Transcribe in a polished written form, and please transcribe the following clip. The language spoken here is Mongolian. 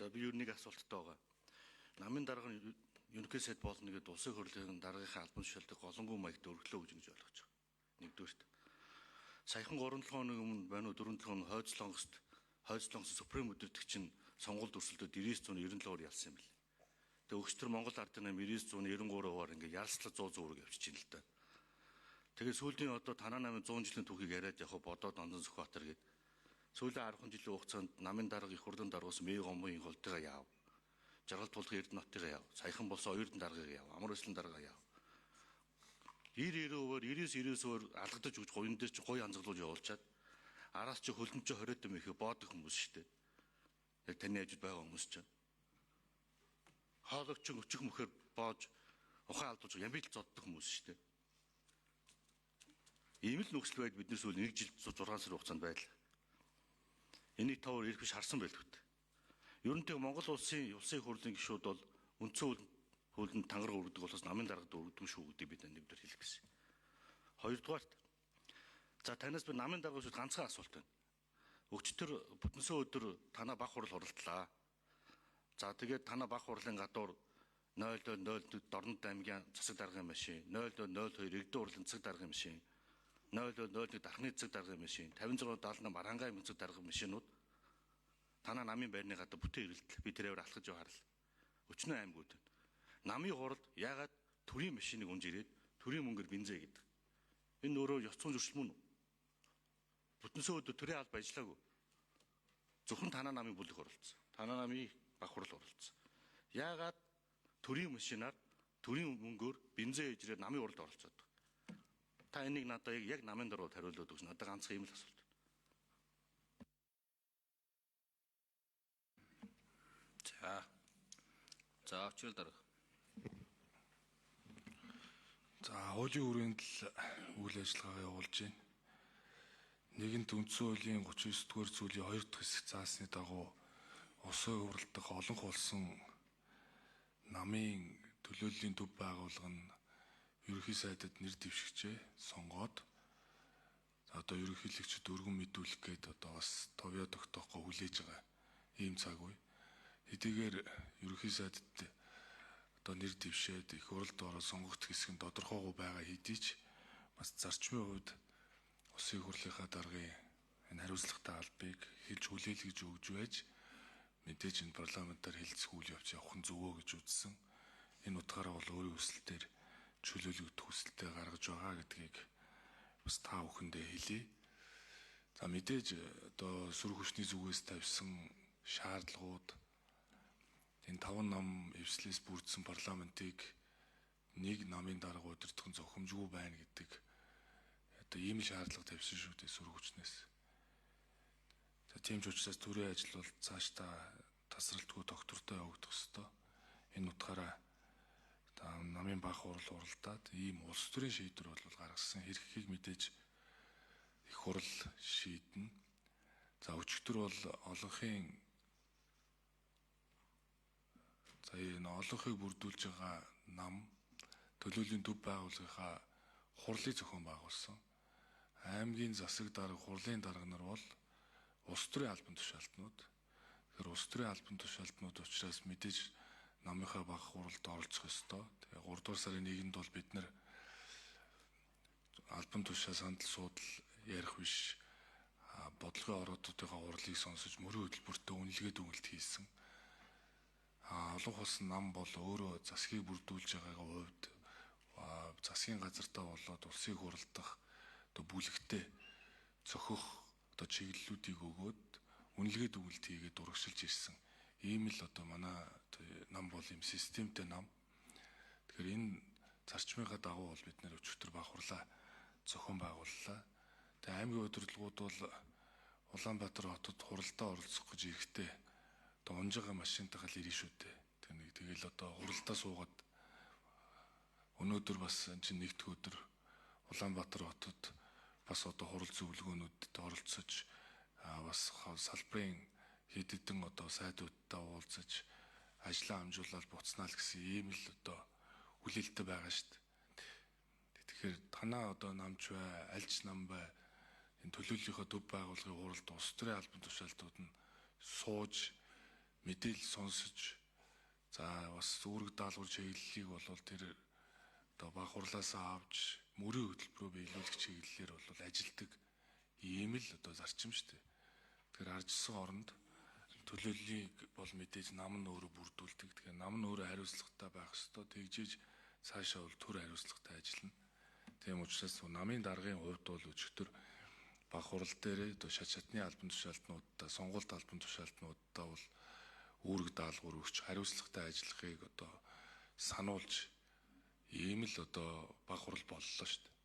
За би юу нэг асуулттай байгаа. Намын дарга нь ерөнхий сайд болно гэдэг улсын хурлын даргийнхаа албан тушаалтыг голонгуй маягт өргөлөө гэж ойлгож байгаа. Нэгдүгээрт. Саяхан 3-7 хоногийн өмнө байна уу 4-7 хоног хойцлонгос Супрем өдөртөгч нь сонгуульд өрсөлдөд 997-оор ялсан юм байна. Тэгээ өгчтөр Монгол Ардын 993-аар ингээ ялслаа 100 зураг явчихж байна л да. Тэгээ сүүлийн одоо танаа намын 100 жилийн түүхийг яриад яг бодоод Онцон Сүхбаатар гээд сүүлийн 10 жилийн хугацаанд намын дарга их хурлын даргаас Мэйг омгийн холтойгоо яав. Жаргал тулах Эрдэнэтийн яав. Саяхан болсон Оюутан даргаыг яав. Амар өслөн даргаа яав. 90-90-оор 99-99-оор алгадаж өгч гоён дээр чи гоё анзаглуулж явуулчаад араас чи хөлнөч 20 дэм их боодог хүмүүс шүү дээ. Яг таны ажид байгаа хүмүүс чинь. Хоолойч өчг мөхөр боож ухаан алдуулж ямбил зоддог хүмүүс шүү дээ. Ийм л нөхцөл байдал бидний сүүл 1 жил 6 сар хугацаанд байлаа. Энийг тавар ирэх биш харсан байлгүй. Ерөнхийдөө Монгол улсын хурлын гишүүд бол үндсэн хуулинд тангараг өргөдөг болохоос намын даргад өргөдөг шүү гэдэг бид нэгдүгээр хэлэх гэсэн. Хоёрдугаарт за танаас би намын даргаас ганцхан асуулт байна. Өчтөр бүтэнсөө өдөр танаа баг хурал оролдлаа. За тэгээд танаа баг хурлын гадуур 0.0 Дорнод аймгийн засаг даргын машин, 0.02 Иргэдэн хурлын засаг даргын машин, 0.01 Дархны засаг даргын машин, 5678 Марангаай засаг даргын машинууд танаа намын байрны гадаа бүтэн ирэлт би тэрээр алхаж яваарал. Өчнөө аймагуд. Намын хурал яагаад төрийн машиныг унж ирээд төрийн мөнгөөр бензээ гэдэг. Энэ өөрөө ёс зүйн зөрчил мөн үү? Бүтэнсөө өдөр төрийн алба ажиллаагүй. Зөвхөн танаа намын бүлэг оролцсон. Танаа намын баг хурал оролцсон. Яагаад төрийн машинаар төрийн мөнгөөр бензээ ижрээд намын уралд оролцоод байгаа. Та энийг надад яг намын дөрөв хариулаад өгч надад ганцхан ийм л асуулт. За очил дарга. За хуулийн хүрээнд л үйл ажиллагаа явуулж байна. Нэгэнт үндсэн хуулийн 39-р зүйлийн 2 дахь хэсэг заасны дагуу улсын хурал дахь олон хулсан намын төлөөллийн төв байгууллага нь ерөнхий сайдад нэр дэвшигчээ сонгоод одоо ерөнхийлөгчд өргөн мэдүүлэх гээд одоо бас товё тогтоохгүй хүлээж байгаа ийм цаг үе. Хэдийгээр ерөнхий сайдад одоо нэр дэвшээд их хурлд ороод сонгогдох хэсэг нь тодорхойгүй байгаа хэдий ч бас зарчмын хувьд улсын хурлынхаа даргын энэ хариуцлагатай албыг хэлж хүлээлгэж өгж байж мэдээж энэ парламентаар хэлцэх үйл явц явах нь зөвөө гэж үзсэн. Энэ утгаараа бол өөрийн хүсэлтээр чөлөөлөгдөх хүсэлтэд гаргаж байгаа гэдгийг бас та бүхэндээ хэлье. За мэдээж одоо сүр хүчний зүгээс тавьсан шаардлагууд энэ 5 нам эвслээс бүрдсэн парламентыг нэг намын дарга удирдах нь зохимжгүй байна гэдэг одоо ийм шаардлага тавьсан шүү дээ сүр хүчнээс. За тийм ч учраас төрийн ажил бол цаашдаа тасралтгүй доктортой явагдах ёстой. Энэ утгаараа намын баг хурал уралдаад ийм улс төрийн шийдвэр бол гаргасан хэрэгхийг мэдээж их хурал шийднэ. За өчигдөр бол олонхын олонхыг бүрдүүлж байгаа нам төлөөллийн төв байгууллагынхаа хурлыг зохион байгуулсан. Аймгийн засаг дарга, хурлын дарга нар бол улс төрийн албан тушаалтнууд. Тэгэхээр улс төрийн албан тушаалтнууд учраас мэдээж намынхаа баг хуралд оролцох ёстой. Тэгээ 3 дугаар сарын 1-нд бол бид нар албан тушаал сандал суудал ярих биш бодлогын оротуудынхаа хурлыг сонсож мөрийн хөтөлбөртөө үнэлгээ дүгнэлт хийсэн. Олон хулсан нам бол өөрөө засгийг бүрдүүлж байгаагийн хувьд засгийн газартаа болоод улсын хурал дахь одоо бүлэгтээ цохих одоо чиглэлүүдийг өгөөд үнэлгээ дүгнэлт хийгээд урагшилж ирсэн. Ийм л одоо манай нам бол юм системтэй нам. Тэгэхээр энэ зарчмынхаа дагуу бол бид нэр өчигдөр баг хурлаа зохион байгууллаа. Тэгээ аймгийн удирдлагууд бол Улаанбаатар хотод хуралдаа оролцох гэж ирэхдээ одоо унжгаа машинтайгаа л ирнэ шүү дээ. Тэгэл одоо хуралдаа суугаад өнөөдөр бас чинь нэгдүгээр өдөр Улаанбаатар хотод бас одоо хурал зөвлөгөөнүүдэд оролцож бас салбарын хэд хэдэн одоо сайдуудтай уулзаж ажлаа амжуулаад буцнаа л гэсэн ийм л одоо хүлээлттэй байгаа шүү дээ. Тэгэхээр танаа одоо намч бай, альч нам бай энэ төлөөллийнхөө төв байгууллагын хуралд улс төрийн албан тушаалтууд нь сууж мэдээлэл сонсож за бас үүрэг даалгавар чиглэлийг бол тэр одоо баг хурлаасаа авч мөрийн хөтөлбөрөөр биелүүлэх чиглэлээр бол ажилдаг ийм л одоо зарчим шүү дээ. Тэгэхээр аржсан оронд төлөөллийг бол мэдээж нам нь өөрөө бүрдүүлдэг. Тэгэхээр нам нь өөрөө хариуцлагатай байх ёстой. Тэгжиж цаашаа бол төр хариуцлагатай ажиллана. Тийм учраас намын даргын хувьд бол өчигдөр баг хурал дээр одоо шат шатны албан тушаалтнуудаа, сонгуульт албан тушаалтнуудаа бол үүрэг даалгавар өгч хариуцлагатай ажиллахыг одоо сануулж ийм л одоо баг хурал боллоо шүү дээ.